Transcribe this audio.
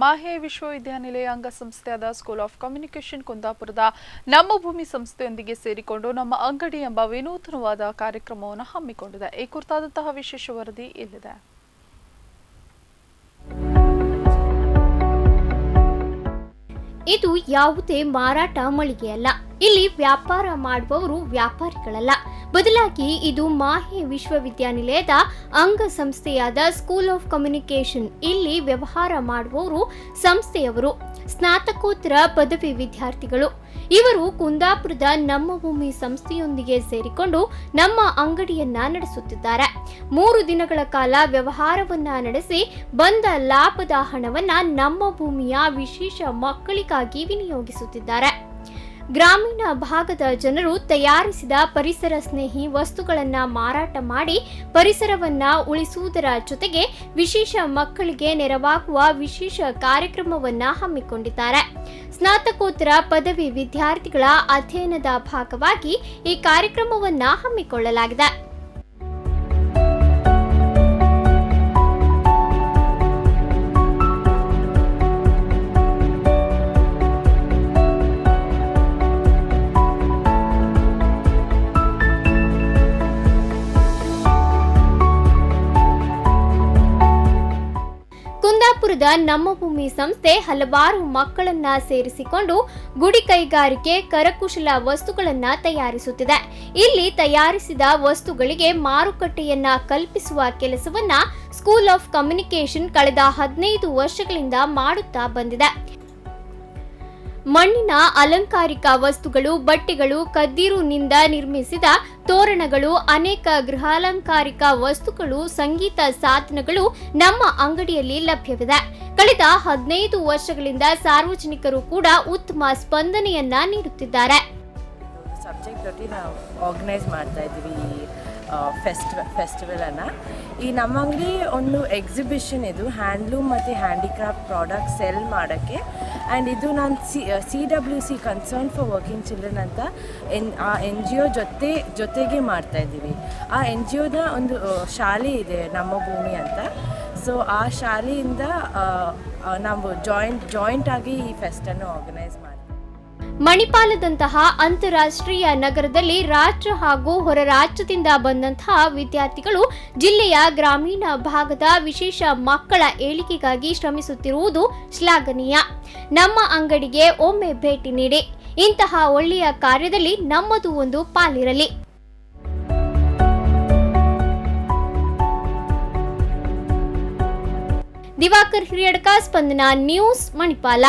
ಮಾಹೆ ವಿಶ್ವವಿದ್ಯಾನಿಲಯ ಅಂಗಸಂಸ್ಥೆಯಾದ school of communication ಕುಂದಾಪುರದ ನಮ್ಮ ಭೂಮಿ ಸಂಸ್ಥೆಯೊಂದಿಗೆ ಸೇರಿಕೊಂಡು ನಮ್ಮ ಅಂಗಡಿ ಎಂಬ ವಿನೂತನವಾದ ಕಾರ್ಯಕ್ರಮವನ್ನು ಹಮ್ಮಿಕೊಂಡಿದೆ. ಈ ಕುರಿತಾದಂತಹ ವಿಶೇಷ ವರದಿ ಇಲ್ಲಿದೆ. ಇದು ಯಾವುದೇ ಮಾರಾಟ ಮಳಿಗೆಯಲ್ಲ. ಇಲ್ಲಿ ವ್ಯಾಪಾರ ಮಾಡುವವರು ವ್ಯಾಪಾರಿಗಳಲ್ಲ. ಬದಲಾಗಿ ಇದು ಮಾಹೆ ವಿಶ್ವವಿದ್ಯಾನಿಲಯದ ಅಂಗಸಂಸ್ಥೆಯಾದ ಸ್ಕೂಲ್ ಆಫ್ ಕಮ್ಯುನಿಕೇಷನ್. ಇಲ್ಲಿ ವ್ಯವಹಾರ ಮಾಡುವವರು ಸಂಸ್ಥೆಯವರು, ಸ್ನಾತಕೋತ್ತರ ಪದವಿ ವಿದ್ಯಾರ್ಥಿಗಳು. ಇವರು ಕುಂದಾಪುರದ ನಮ್ಮ ಭೂಮಿ ಸಂಸ್ಥೆಯೊಂದಿಗೆ ಸೇರಿಕೊಂಡು ನಮ್ಮ ಅಂಗಡಿಯನ್ನ ನಡೆಸುತ್ತಿದ್ದಾರೆ. 3 ದಿನಗಳ ಕಾಲ ವ್ಯವಹಾರವನ್ನ ನಡೆಸಿ ಬಂದ ಲಾಭದ ಹಣವನ್ನ ನಮ್ಮ ಭೂಮಿಯ ವಿಶೇಷ ಮಕ್ಕಳಿಗಾಗಿ ವಿನಿಯೋಗಿಸುತ್ತಿದ್ದಾರೆ. ಗ್ರಾಮೀಣ ಭಾಗದ ಜನರು ತಯಾರಿಸಿದ ಪರಿಸರ ಸ್ನೇಹಿ ವಸ್ತುಗಳನ್ನು ಮಾರಾಟ ಮಾಡಿ ಪರಿಸರವನ್ನ ಉಳಿಸುವುದರ ಜೊತೆಗೆ ವಿಶೇಷ ಮಕ್ಕಳಿಗೆ ನೆರವಾಗುವ ವಿಶೇಷ ಕಾರ್ಯಕ್ರಮವನ್ನ ಹಮ್ಮಿಕೊಂಡಿದ್ದಾರೆ. ಸ್ನಾತಕೋತ್ತರ ಪದವಿ ವಿದ್ಯಾರ್ಥಿಗಳ ಅಧ್ಯಯನದ ಭಾಗವಾಗಿ ಈ ಕಾರ್ಯಕ್ರಮವನ್ನ ಹಮ್ಮಿಕೊಳ್ಳಲಾಗಿದೆ. ಕುಂದಾಪುರದ ನಮ್ಮ ಭೂಮಿ ಸಂಸ್ಥೆ ಹಲವಾರು ಮಕ್ಕಳನ್ನ ಸೇರಿಸಿಕೊಂಡು ಗುಡಿ ಕೈಗಾರಿಕೆ, ಕರಕುಶಲ ವಸ್ತುಗಳನ್ನ ತಯಾರಿಸುತ್ತಿದೆ. ಇಲ್ಲಿ ತಯಾರಿಸಿದ ವಸ್ತುಗಳಿಗೆ ಮಾರುಕಟ್ಟೆಯನ್ನ ಕಲ್ಪಿಸುವ ಕೆಲಸವನ್ನ ಸ್ಕೂಲ್ ಆಫ್ ಕಮ್ಯುನಿಕೇಷನ್ ಕಳೆದ 15 ವರ್ಷಗಳಿಂದ ಮಾಡುತ್ತಾ ಬಂದಿದೆ. ಮಣ್ಣಿನ ಅಲಂಕಾರಿಕ ವಸ್ತುಗಳು, ಬಟ್ಟೆಗಳು, ಕದ್ದಿರುನಿಂದ ನಿರ್ಮಿಸಿದ ತೋರಣಗಳು, ಅನೇಕ ಗೃಹಾಲಂಕಾರಿಕ ವಸ್ತುಗಳು, ಸಂಗೀತ ಸಾಧನಗಳು ನಮ್ಮ ಅಂಗಡಿಯಲ್ಲಿ ಲಭ್ಯವಿದೆ. ಕಳೆದ 15 ವರ್ಷಗಳಿಂದ ಸಾರ್ವಜನಿಕರು ಕೂಡ ಉತ್ತಮ ಸ್ಪಂದನೆಯನ್ನ ನೀಡುತ್ತಿದ್ದಾರೆ. ಸಬ್ಜೆಕ್ಟ್ ನಾವು ಆರ್ಗನೈಸ್ ಮಾಡ್ತಾ ಇದ್ದೀವಿ ಫೆಸ್ಟಿವಲ್ ಅನ್ನ. ಈ ನಮ್ಮ ಅಂಗಡಿ ಒಂದು ಎಕ್ಸಿಬಿಷನ್, ಇದು ಹ್ಯಾಂಡ್ಲೂಮ್ ಮತ್ತು ಹ್ಯಾಂಡಿಕ್ರಾಫ್ಟ್ ಪ್ರಾಡಕ್ಟ್ ಸೆಲ್ ಮಾಡೋಕ್ಕೆ. ಆ್ಯಂಡ್ ಇದು ನಾನು CWC concern for working children ಅಂತ ಆ NGO ಜೊತೆಗೆ ಮಾಡ್ತಾಯಿದ್ದೀವಿ. ಆ NGOದ ಒಂದು ಶಾಲೆ ಇದೆ ನಮ್ಮ ಭೂಮಿ ಅಂತ. ಸೊ ಆ ಶಾಲೆಯಿಂದ ನಾವು ಜಾಯಿಂಟ್ ಆಗಿ ಈ ಫೆಸ್ಟನ್ನು ಆರ್ಗನೈಸ್ ಮಾಡ್ತೀವಿ. ಮಣಿಪಾಲದಂತಹ ಅಂತಾರಾಷ್ಟ್ರೀಯ ನಗರದಲ್ಲಿ ರಾಜ್ಯ ಹಾಗೂ ಹೊರ ರಾಜ್ಯದಿಂದ ಬಂದಂತಹ ವಿದ್ಯಾರ್ಥಿಗಳು ಜಿಲ್ಲೆಯ ಗ್ರಾಮೀಣ ಭಾಗದ ವಿಶೇಷ ಮಕ್ಕಳ ಏಳಿಗೆಗಾಗಿ ಶ್ರಮಿಸುತ್ತಿರುವುದು ಶ್ಲಾಘನೀಯ. ನಮ್ಮ ಅಂಗಡಿಗೆ ಒಮ್ಮೆ ಭೇಟಿ ನೀಡಿ. ಇಂತಹ ಒಳ್ಳೆಯ ಕಾರ್ಯದಲ್ಲಿ ನಮ್ಮದು ಒಂದು ಪಾಲಿರಲಿ. ದಿವಾಕರ್ ಹಿರಿಯಡ್ಕ, ಸ್ಪಂದನ ನ್ಯೂಸ್, ಮಣಿಪಾಲ.